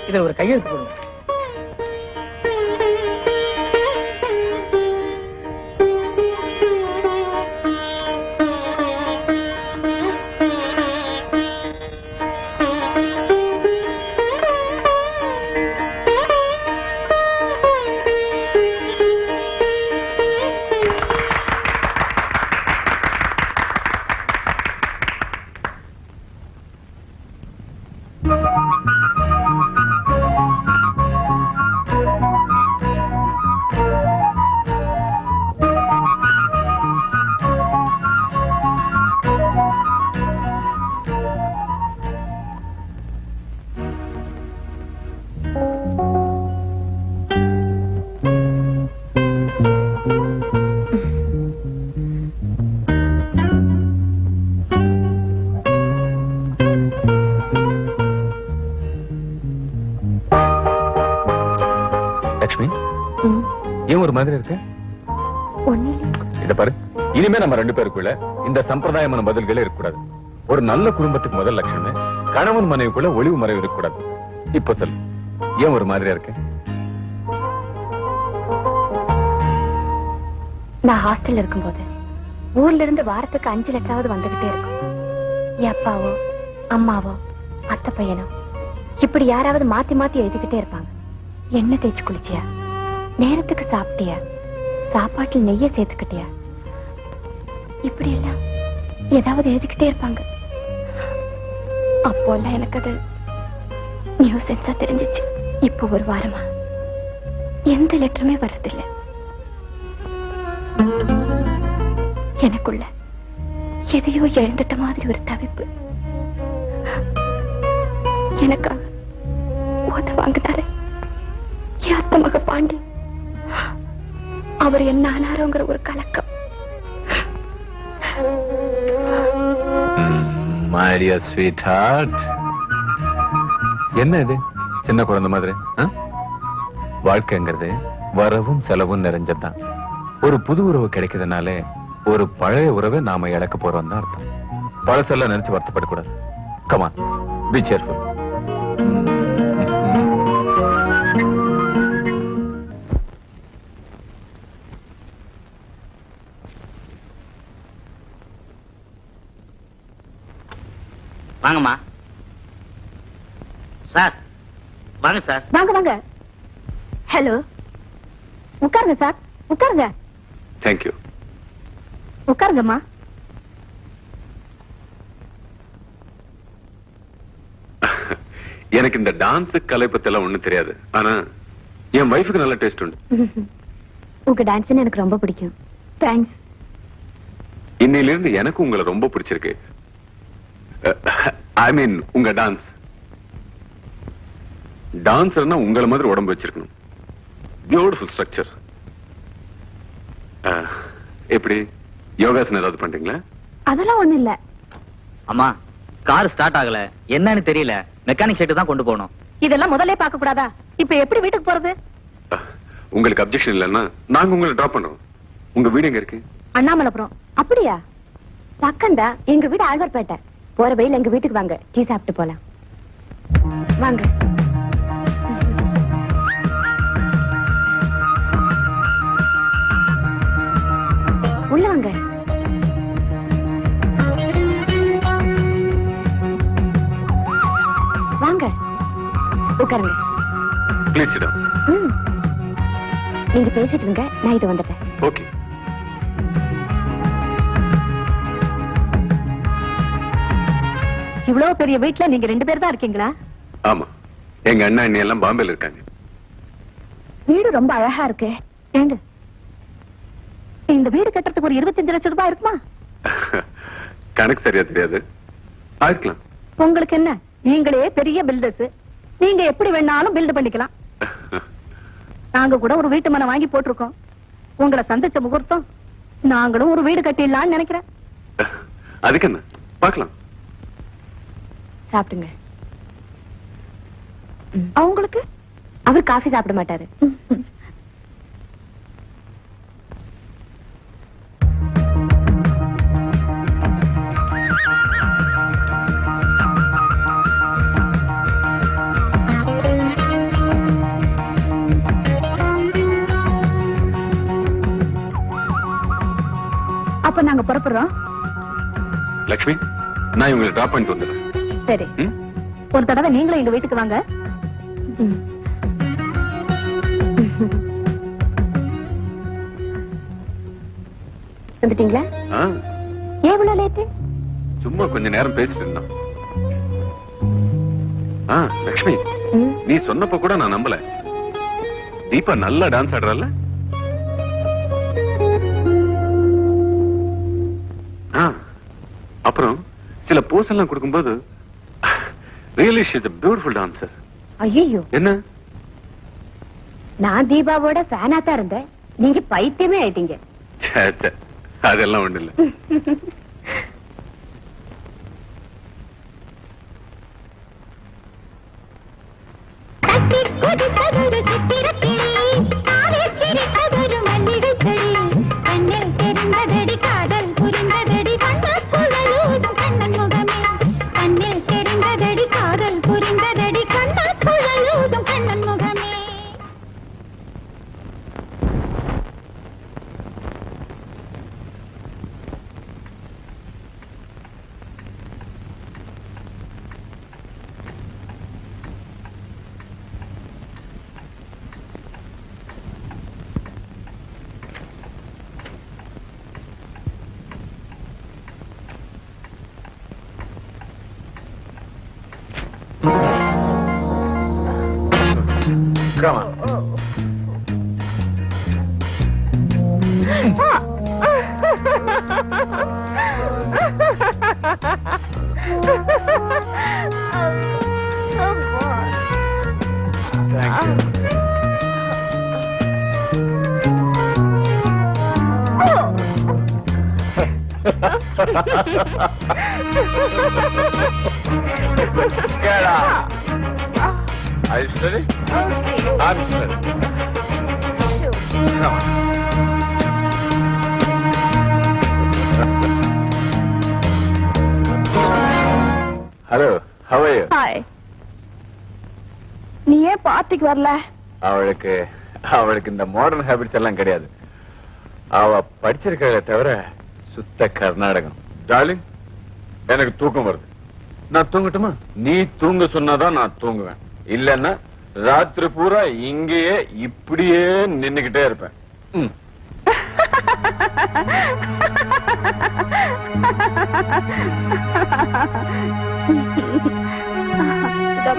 இதை ஒரு கையெழுத்து போடுங்க. ஏன் ஒரு மாதிரி இருக்கு? இத பாரு, இனிமே நம்ம ரெண்டு பேருக்குள்ள இந்த சம்பிரதாயமான பதில்களே இருக்கக்கூடாது. ஒரு நல்ல குடும்பத்துக்கு முதல் லட்சணமே கணவன் மனைவிக்குள்ள ஒளிவு மறைவு இருக்கக்கூடாது. இப்ப சொல்லு, ஏன் ஒரு மாதிரியா இருக்கு? நான் ஹாஸ்டல்ல இருக்கும்போது ஊர்ல இருந்து வாரத்துக்கு 5 லட்சமாவது வந்துகிட்டே இருக்கும். என் அப்பாவோ அம்மாவோ அத்தை பையனோ இப்படி யாராவது மாத்தி மாத்தி எழுதிக்கிட்டே இருப்பாங்க. எண்ணெய் தேய்ச்சி குளிச்சியா, நேரத்துக்கு சாப்பிட்டியா, சாப்பாட்டில் நெய்ய சேர்த்துக்கிட்டியா, இப்படி எல்லாம் ஏதாவது எழுதிக்கிட்டே இருப்பாங்க. அப்போல்லாம் எனக்கு அது நியூசன்ஸா தெரிஞ்சிச்சு. இப்போ ஒரு வாரமா எந்த லெட்டருமே வர்றதில்லை. எனக்குள்ள எதையோ எழுந்துட்ட மாதிரி ஒரு தவிப்பு. எனக்காக ஓத வாங்கினாரு யாத்த மக பாண்டி. அவர் என்ன ஆனாரோங்கிற ஒரு கலக்கம். My dear sweetheart, என்ன இது சின்ன குழந்தை மாதிரி? வாழ்க்கைங்கிறது வரவும் செலவும் நிறைஞ்சதுதான். ஒரு புது உறவு கிடைக்கிறதுனாலே ஒரு பழைய உறவை நாம இழக்க போறோம் தான் அர்த்தம். பழசெல்லாம் நினைச்சு வருத்தப்படக்கூடாது. Come on, be cheerful. வாங்கம்மா. சார் வாங்க சார். வாங்க வாங்க. ஹலோ, உட்காருங்க சார், உட்காருங்க. Thank you. உட்காருங்கம்மா. எனக்கு இந்த டான்ஸ் கலை பத்தி எல்லாம் ஒண்ணும் தெரியாது. ஆனா என் வைஃபுக்கு நல்ல டேஸ்ட் உண்டு. உங்க டான்ஸ் எனக்கு ரொம்ப பிடிக்கும். தேங்க்ஸ். இன்னையில இருந்து எனக்கு உங்களை ரொம்ப பிடிச்சிருக்கு. ஐ மீன் உங்க டான்ஸ். டான்ஸர்னா உங்களை மாதிரி உடம்பு வச்சிருக்கணும். Beautiful structure. எப்படி யோகாசனம் ஏதாவது பண்றீங்களா? அதெல்லாம் ஒண்ணு இல்ல. அம்மா, கார் ஸ்டார்ட் ஆகல, என்னன்னு தெரியல. மெக்கானிக் ஷெட் தான் கொண்டு போகணும். இதெல்லாம் முதல்ல பார்க்க கூடாதா? இப்ப எப்படி வீட்டுக்கு போறது? உங்களுக்கு அப்செக்ஷன் இல்லன்னா நாங்க உங்களை டிராப் பண்றோம். உங்க வீடு எங்க இருக்கு? அண்ணாமலைபுரம். அப்படியா? பக்கம்டா. எங்க வீடு ஆழ்வார்பேட்டை. போற வழியில எங்க வீட்டுக்கு வாங்க, டீ சாப்பிட்டு போலாம். வாங்க. உள்ள வாங்க. வாங்க, உட்காருங்க. Please sit down. நீங்க பேசிட்டு இருங்க, நான் இது வந்துட்டேன். ஓகே. இவ்வளவு பெரிய வீட்டுல நீங்க 2 பேர் தான் இருக்கீங்களா? ஆமா, எங்க அண்ணா அண்ணி எல்லாம் பாம்பேல இருக்காங்க. வீடு ரொம்ப அழகா இருக்கு. ஏங்க, இந்த வீடு கட்டுறதுக்கு ஒரு 25 லட்சம் ரூபாய் இருக்குமா? கணக்கு சரியா தெரியாது, ஆயிருக்கலாம். உங்களுக்கு என்ன, நீங்களே பெரிய பில்டர்ஸ், நீங்க எப்படி வேணாலும் பில்ட் பண்ணிக்கலாம். நாங்க கூட ஒரு வீட்டு மனை வாங்கி போட்டிருக்கோம். உங்களை சந்திச்ச முகூர்த்தம் நாங்களும் ஒரு வீடு கட்டிடலாம்னு நினைக்கிறேன். அதுக்கு என்ன, பார்க்கலாம். சாப்பிடுங்க. அவங்களுக்கு அவர் காஃபி சாப்பிட மாட்டாரு. அப்ப நாங்க புறப்படுறோம். லக்ஷ்மி, நான் இவங்களை டிராப் பண்ணிட்டு வந்துடுறேன். சரி, ஒரு தடவை நீங்களும் எங்க வீட்டுக்கு வாங்க. வந்துட்டீங்களா? ஏன் இவ்வளவு லேட்டு? சும்மா கொஞ்ச நேரம் பேசிட்டு இருந்தோம். லக்ஷ்மி, நீ சொன்னப்ப கூட நான் நம்பல. தீபா நல்லா டான்ஸ் ஆடுறல்ல? அப்புறம் சில போஸ் எல்லாம் கொடுக்கும்போது really she is a beautiful dancer. ஐயோ, என்ன? நான் தீபாவோட ஃபேனா தான் இருந்தேன். நீங்க பைத்தியமே ஆயிட்டீங்க. அதெல்லாம் ஒண்ணு இல்ல. Come on. Thank you. Get up. Are you ready? I'm ready. Come on. Hello, how are you? Hi. நீ ஏன் பார்ட்டிக்கு வரல? அவளுக்கு இந்த மாடர்ன் ஹேபிட்ஸ் எல்லாம் கிடையாது. அவ படிச்சிருக்கிறத தவிர சுத்த கர்நாடகம். டார்லிங், எனக்கு தூக்கம் வருது. நான் தூங்கட்டுமா? நீ தூங்க சொன்னாதான் நான் தூங்குவேன். இல்லன்னா ராத்திரி பூரா இங்கேயே இப்படியே நின்னுகிட்டே இருப்பேன்.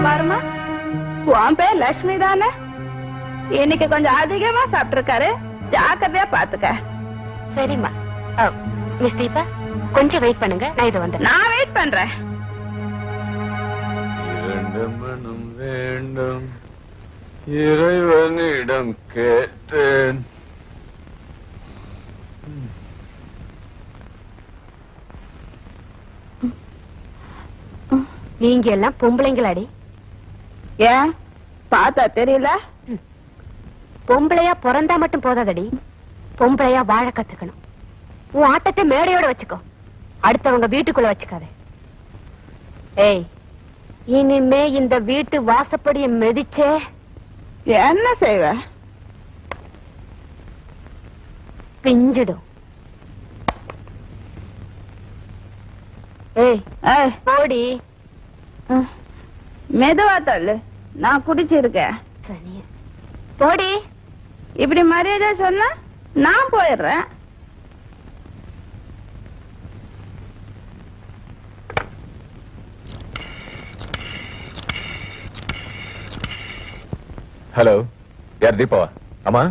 பாருமா, உன் பேர் லட்சுமி தானே? இன்னைக்கு கொஞ்சம் அதிகமா சாப்பிட்டிருக்காரு, ஜாக்கிரதையா பாத்துக்க. சரிம்மா. மிஸ் தீபா, கொஞ்சம் வெயிட் பண்ணுங்க, நான் இது வந்து. நான் வெயிட் பண்றேன். இரண்டு மனம் வேண்டும், இறைவனிடம் கேட்டேன். நீங்க எல்லாம் பொம்பளைங்களாடி? ஏன் பார்த்தா தெரியல? பொம்பளையா பிறந்தா மட்டும் போதாதடி, பொம்பளையா வாழ கத்துக்கணும். உன் ஆட்டத்தை மேடையோட வச்சுக்கோ, அடுத்தவங்க வீட்டுக்குள்ள வச்சுக்காத. ஏய், இனிமே இந்த வீட்டு வாசப்படிய மிதிச்சே என்ன செய்வ? பிஞ்சிடும். ஏய் போடி. மெதுவா தள்ளு, நான் குடிச்சிருக்கேன். போடி. இப்படி மரியாதை சொன்னா நான் போயிடுறேன். ஹலோ, யார் தீபாவா? அம்மா,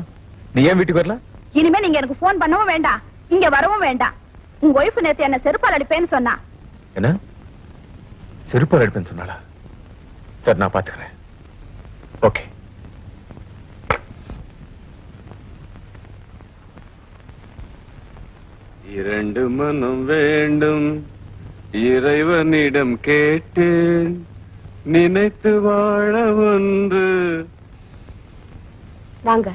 நீ ஏன் வீட்டுக்கு வரல? இனிமே நீங்க எனக்கு போன் பண்ணவும் வேண்டாம், இங்க வரவும் வேண்டாம். உங்க ஒய்ஃப் நேத்து என்ன செருப்பால் அடிப்பேன்னு சொன்னா. என்ன செருப்பால் அடிப்பேன்னு சொன்னாளா? சார், நான் பாத்துக்கிறேன். ஓகே. இரண்டு மனம் வேண்டும், இறைவனிடம் கேட்டேன், நினைத்து வாழ ஒன்று. வாங்க.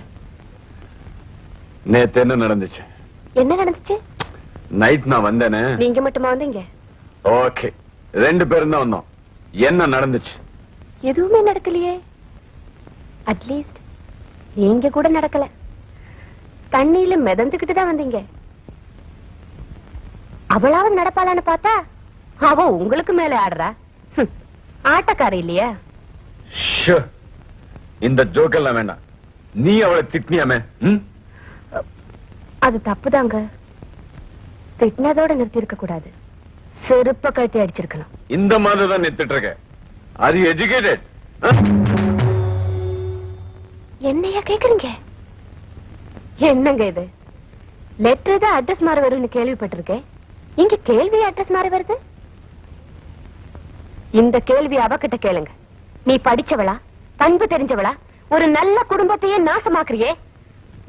நேத்து என்ன நடந்துச்சு? என்ன நடந்துச்சு? நைட் நான் வந்தேனே. நீங்க மட்டுமா வந்தீங்க? ஓகே, ரெண்டு பேரும் தான் வந்தோம். என்ன நடந்துச்சு? எதுவுமே நடக்கலையே. அட்லீஸ்ட் நீங்க கூட நடக்கல. தண்ணியில மிதந்துகிட்டு தான் வந்தீங்க. அவளாவது நடப்பாளான்னு பார்த்தா அவ உங்களுக்கு மேல ஆடுறா. ஆட்டக்கார இல்லையா? ஷோ, இந்த ஜோக்கெல்லாம் வேண்டாம். நீ அவளை திட்டினியாமே? அது தப்புதாங்க. திட்டினதோட நிறுத்தி இருக்க கூடாது, செருப்ப கட்டி அடிச்சிருக்கணும். இந்த மாதிரி தான் நிறுத்திட்டு இருக்க. Are you educated? என்னையா கேக்குறீங்க? என்னங்க இது? லெட்டர் தான் அட்ரஸ் மாற வரும்னு கேள்விப்பட்டிருக்கேன். இங்க கேள்வி அட்ரஸ் மாற வருது. இந்த கேள்வி அவகிட்ட கேளுங்க. நீ படிச்சவளா, பண்பு தெரிஞ்சவளா, ஒரு நல்ல குடும்பத்தையே நாசமாக்குறியே,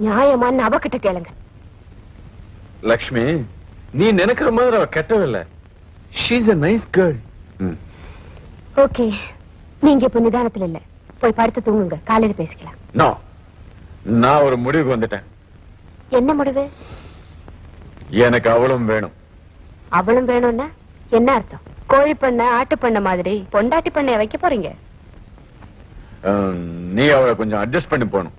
நியாயமான்னு அவகிட்ட கேளுங்க. லக்ஷ்மி, நீ நினைக்கிற மாதிரி அவ கெட்டவில்லை. She is a nice girl. Okay, நீங்க இப்ப நிதானத்துல இல்ல, போய் படுத்து தூங்குங்க, காலையில பேசிக்கலாம். நோ, நான் ஒரு முடிவுக்கு வந்துட்டேன். என்ன முடிவு? எனக்கு அவளும் வேணும். அவளும் வேணும்னா என்ன அர்த்தம்? கோழி பண்ண ஆட்டு பண்ண மாதிரி பொண்டாட்டி பண்ணைய வைக்க போறீங்க? நீ அவளை கொஞ்சம் அட்ஜஸ்ட் பண்ணி போகணும்.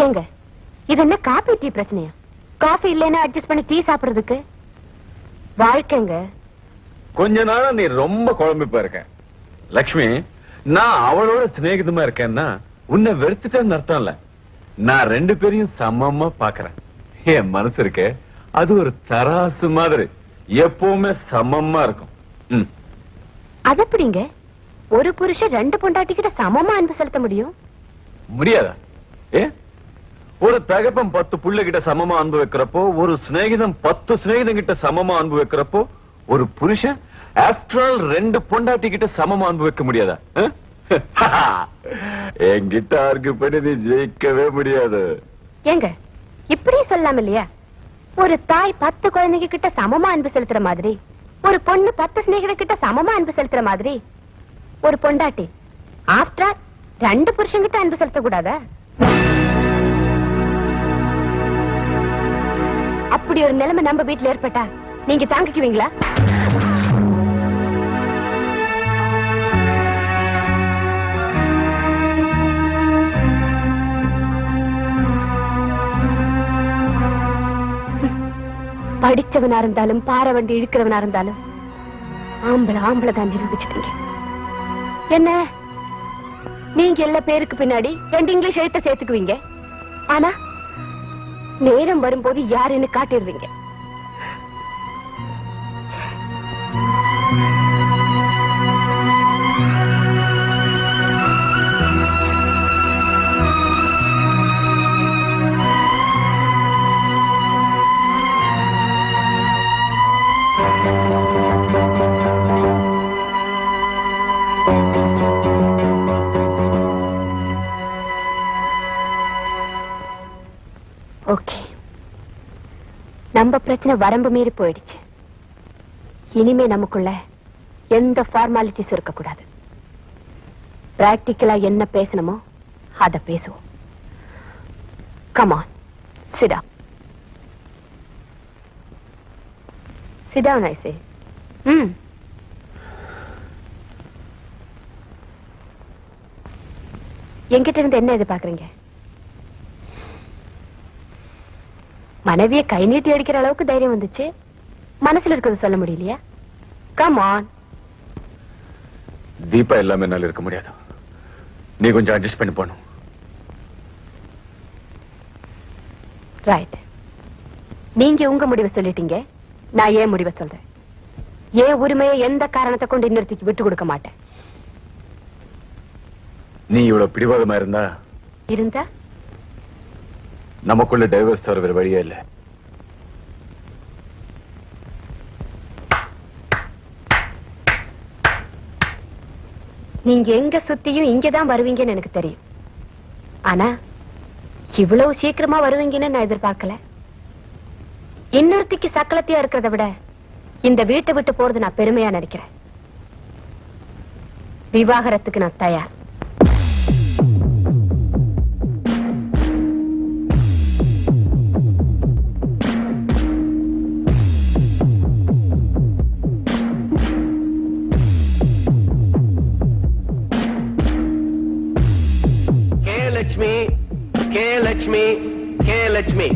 ஏங்க, இது என்ன காபி டீ பிரச்சனையா? காஃபி இல்லைன்னா அட்ஜஸ்ட் பண்ணி டீ சாப்பிடுறதுக்கு வாழ்க்கைங்க. கொஞ்ச நாளா நீ ரொம்ப குழம்பி போயிருக்க லக்ஷ்மி. நான் அவளோட சிநேகிதமா இருக்கேன்னா உன்னை வெறுத்துட்டேன்னு அர்த்தம் இல்ல. நான் ரெண்டு பேரையும் சமமா பாக்குறேன். என் மனசு இருக்க, அது ஒரு தராசு மாதிரி எப்பவுமே சமமா இருக்கும். அது எப்படிங்க ஒரு புருஷன் ரெண்டு பொண்டாட்டி கிட்ட சமமா அன்பு செலுத்த முடியும்? முடியாதா? ஏ, ஒரு தகப்பன் 10 புள்ள கிட்ட சமமா அன்பு வைக்கிறப்போ, ஒரு சிநேகிதம் 10 சிநேகிதம் கிட்ட சமமா அன்பு வைக்கிறப்போ, ஒரு புருஷன் ஆஃப்டர் ஆல் 2 பொண்டாட்டி கிட்ட சமமா அன்பு வைக்க முடியாதா? என்கிட்ட ஆர்கியூ பண்ணி நீ ஜெயிக்கவே முடியாது. ஏங்க, இப்படியே சொல்லலாம் இல்லையா? ஒரு தாய் 10 குழந்தைங்க கிட்ட சமமா அன்பு செலுத்துற மாதிரி, ஒரு பொண்ணு 10 சிநேகித கிட்ட சமமா அன்பு செலுத்துற மாதிரி, ஒரு பொண்டாட்டி ஆஃப்டர் ஆல் 2 புருஷங்கிட்ட அன்பு செலுத்த கூடாதா? அப்படி ஒரு நிலைமை நம்ம வீட்டுல ஏற்பட்டா நீங்க தாங்கிக்குவீங்களா? படிச்சவனா இருந்தாலும் பாரவண்டி இழுக்கிறவனா இருந்தாலும் ஆம்பளை தான் நிரூபிச்சிட்டீங்க. என்ன, நீங்க எல்லா பேருக்கு பின்னாடி 2 இங்கிலீஷ் எழுத்த சேர்த்துக்குவீங்க, ஆனா நேரம் வரும்போது யாருன்னு காட்டிடுவீங்க. ஓகே, நம்ம பிரச்சனை வரம்பு மீறி போயிடுச்சு. இனிமே நமக்குள்ள எந்த ஃபார்மாலிட்டிஸ் இருக்க கூடாது. பிராக்டிக்கலா என்ன பேசணுமோ அத பேசுவோம். Come on, sit down. Sit down I say. என்கிட்ட இருந்து என்ன எதிர்பார்க்கறீங்க? மனைவியை கை நீட்டி அடிக்கிற அளவுக்கு தைரியம் வந்துச்சு, மனசுல இருக்கிறது சொல்ல முடியலையா? Come on. தீபா எல்லாமே என்னால இருக்க முடியாது. நீ கொஞ்சம் அட்ஜஸ்ட் பண்ணி போகணும். ரைட், நீங்க உங்க முடிவை சொல்லிட்டீங்க, நான் ஏன் முடிவை சொல்றேன். ஏன் உரிமையை எந்த காரணத்தை கொண்டு இன்னொருத்திக்கு விட்டு கொடுக்க மாட்டேன். நீ இவ்வளவு பிடிவாதமா இருந்தா நமக்குள்ள டைவர்ஸ் தவிர வேற வழியே இல்ல. நீங்க எங்க சுத்தியும் இங்கதான் வருவீங்கன்னு எனக்கு தெரியும், ஆனா இவ்வளவு சீக்கிரமா வருவீங்கன்னு நான் எதிர்பார்க்கல. இன்னொருத்திக்கு சக்கலத்தையா இருக்கிறத விட இந்த வீட்டை விட்டு போறது நான் பெருமையா நினைக்கிறேன். விவாகரத்துக்கு நான் தயார். கே லட்சுமி, கே லட்சுமி.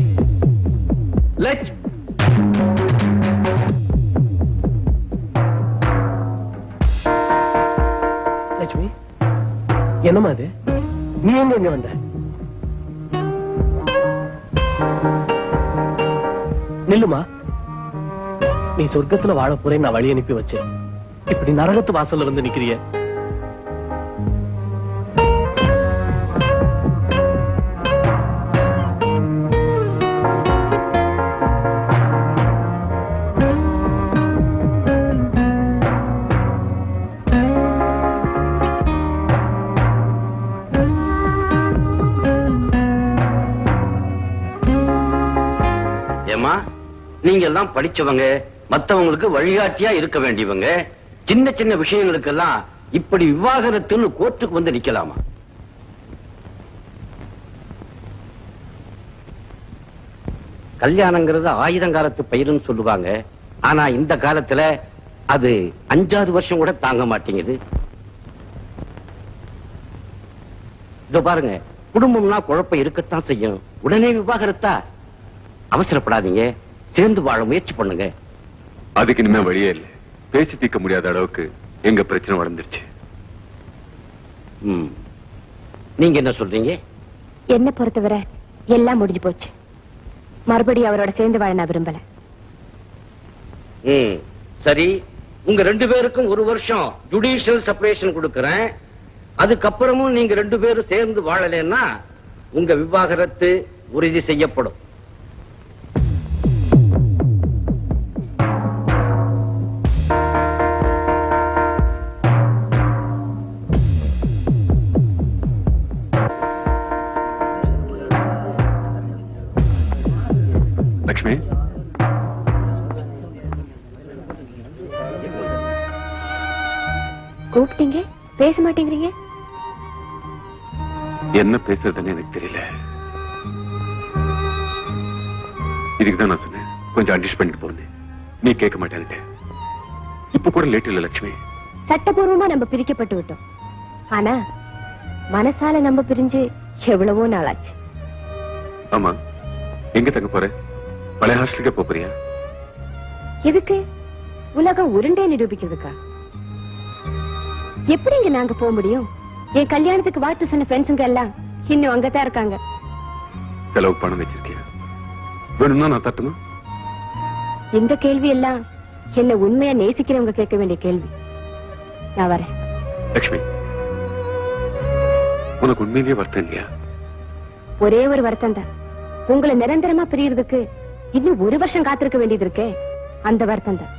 லட்சுமி லட்சுமி, என்னம்மா அது? நீ எங்க வந்த? நில்லுமா. நீ சொர்க்கத்துல வாழ போறேன்னு நான் வழி அனுப்பி வச்சேன். இப்படி நரகத்து வாசல்ல வந்து நிக்கிறிய. ஏமா, நீங்க எல்லாம் படிச்சவங்க, மத்தவங்களுக்கு வழிகாட்டியா இருக்க வேண்டியவங்க. சின்ன சின்ன விஷயங்களுக்கெல்லாம் இப்படி விவாகரத்துன்னு கோர்ட்டுக்கு வந்து நிக்கலாமா? கல்யாணங்கிறது ஆயுதங்காலத்து பயிருன்னு சொல்லுவாங்க. ஆனா இந்த காலத்துல அது 5வது வருஷம் கூட தாங்க மாட்டேங்குது. இதோ பாருங்க, குடும்பம்னா குழப்பம் இருக்கத்தான் செய்யும். உடனே விவாகரத்தா? அவசரப்படாதீங்க, சேர்ந்து வாழ முயற்சி பண்ணுங்க. அதுக்கு இனிமே வழியே இல்லை. பேசி தீர்க்க முடியாத அளவுக்கு எங்க பிரச்சனை வளர்ந்துருச்சு. நீங்க என்ன சொல்றீங்க? என்ன பொறுத்தவரை எல்லாம் முடிஞ்சு போச்சு. மறுபடியும் அவரோட சேர்ந்து வாழ நான் விரும்பல. சரி, உங்க 2 பேருக்கும் 1 வருஷம் ஜுடிஷியல் செப்பரேஷன் கொடுக்கறேன். அதுக்கப்புறமும் நீங்க 2 பேரும் சேர்ந்து வாழலைன்னா உங்க விவாகரத்து உறுதி செய்யப்படும். லட்சுமி, கூப்பிட்டீங்க, பேச மாட்டேங்கிறீங்க. என்ன பேசுறதுன்னு எனக்கு தெரியல. இதுக்குதான் நான் சொன்னேன், கொஞ்சம் அட்ஜஸ்ட் பண்ணிட்டு போறேன். நீ கேட்க மாட்டேன்ட்டு. இப்ப கூட லேட் இல்ல லட்சுமி. சட்டபூர்வமா நம்ம பிரிக்கப்பட்டு விட்டோம். ஆனா மனசால நம்ம பிரிஞ்சு எவ்வளவோ நாளாச்சு. ஆமா, எங்க தங்க போற? பழைய ஹாஸ்டலுக்கே போறியா? எதுக்கு? உலகம் உருண்டே நிரூபிக்கிறதுக்கா? எப்படிங்க நாங்க போக முடியும்? என் கல்யாணத்துக்கு வாழ்த்து சொன்ன ஃப்ரெண்ட்ஸுங்க எல்லாம் இன்னும் அங்கதான் இருக்காங்க. செலவு பணம் வச்சிருக்கியா? வேணும்னா நான் தட்டுமா? இந்த கேள்வி எல்லாம் என்ன உண்மையா நேசிக்கிறவங்க கேட்க வேண்டிய கேள்வி. நான் வரேன். லட்சுமி, உனக்கு உண்மையிலேயே வருத்தம் இல்லையா? ஒரே ஒரு வருத்தம் தான். உங்களை நிரந்தரமா பிரியறதுக்கு இன்னும் 1 வருஷம் காத்திருக்க வேண்டியது இருக்கே, அந்த வருத்தம் தான்.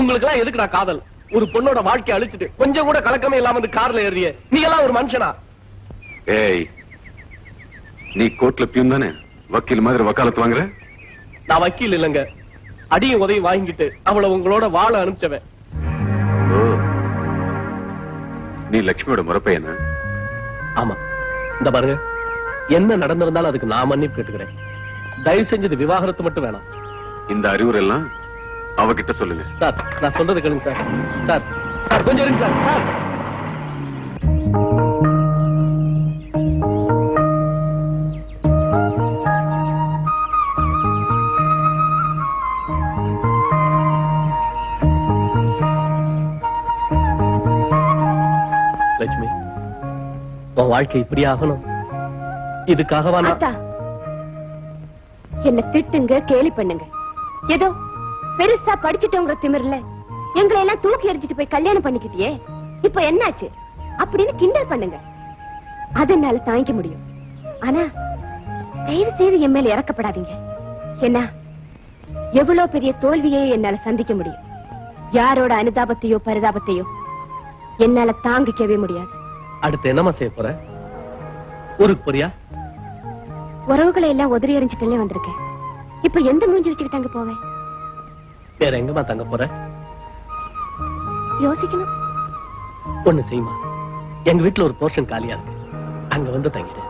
உங்களுக்கு எல்லாம் எதுக்குடா காதல்? ஒரு பொண்ணோட வாழ்க்கையை அழிச்சிட்டு கொஞ்சம் கூட கலக்கமே இல்லாம இந்த கார்ல ஏறிய நீ எல்லாம் ஒரு மனுஷனா? ஏய், நீ கோர்ட்ல பியூன் தானே? வக்கீல் மாதிரி வக்காலத்து வாங்குற? நான் வக்கீல் இல்லங்க, அடியும் உதவி வாங்கிட்டு அவளை உங்களோட வாழ அனுப்பிச்சவன். நீ லட்சுமியோட முறப்பையனா? ஆமா. இந்த பாருங்க, என்ன நடந்திருந்தாலும் அதுக்கு நான் மன்னிப்பு கேட்டுக்கிறேன். தயவு செஞ்சது விவாகரத்து மட்டும் வேணாம். இந்த அறிவுரை எல்லாம் அவகிட்ட சொல்லுங்க. சார், நான் சொல்றது கேளுங்க சார். சார் சார் கொஞ்சம் இருங்க சார். சார் லட்சுமி, உன் வாழ்க்கை இப்படி ஆகணும், இதுக்காகவா நான்? அத்தா, என்ன திட்டுங்க, கேலி பண்ணுங்க. ஏதோ பெருசா படிச்சுட்டோங்கிற திமிர்ல எங்களை எல்லாம் தூக்கி எறிஞ்சிட்டு போய் கல்யாணம் பண்ணிக்கிட்டியே, இப்ப என்னாச்சு அப்படின்னு கிண்டல் பண்ணுங்க. அதனால தாங்கிக்க முடியும். ஆனா தயவு செய்து என் மேல இறக்கப்படாதீங்க. என்ன எவ்வளவு பெரிய தோல்வியை என்னால சந்திக்க முடியும். யாரோட அனுதாபத்தையோ பரிதாபத்தையோ என்னால தாங்கிக்கவே முடியாது. அடுத்து என்னமா செய்ய போற? ஊருக்கு போறியா? உறவுகளை எல்லாம் உதறி எறிஞ்சிட்டே வந்திருக்கேன். இப்ப எந்த மூஞ்சி வச்சுக்கிட்டாங்க போவேன்? வேற எங்கம்மா தங்க போற? யோசிக்கணும். ஒண்ணு செய்யுமா, எங்க வீட்டுல ஒரு போர்ஷன் காலியா இருக்கு, அங்க வந்து தங்கிடு.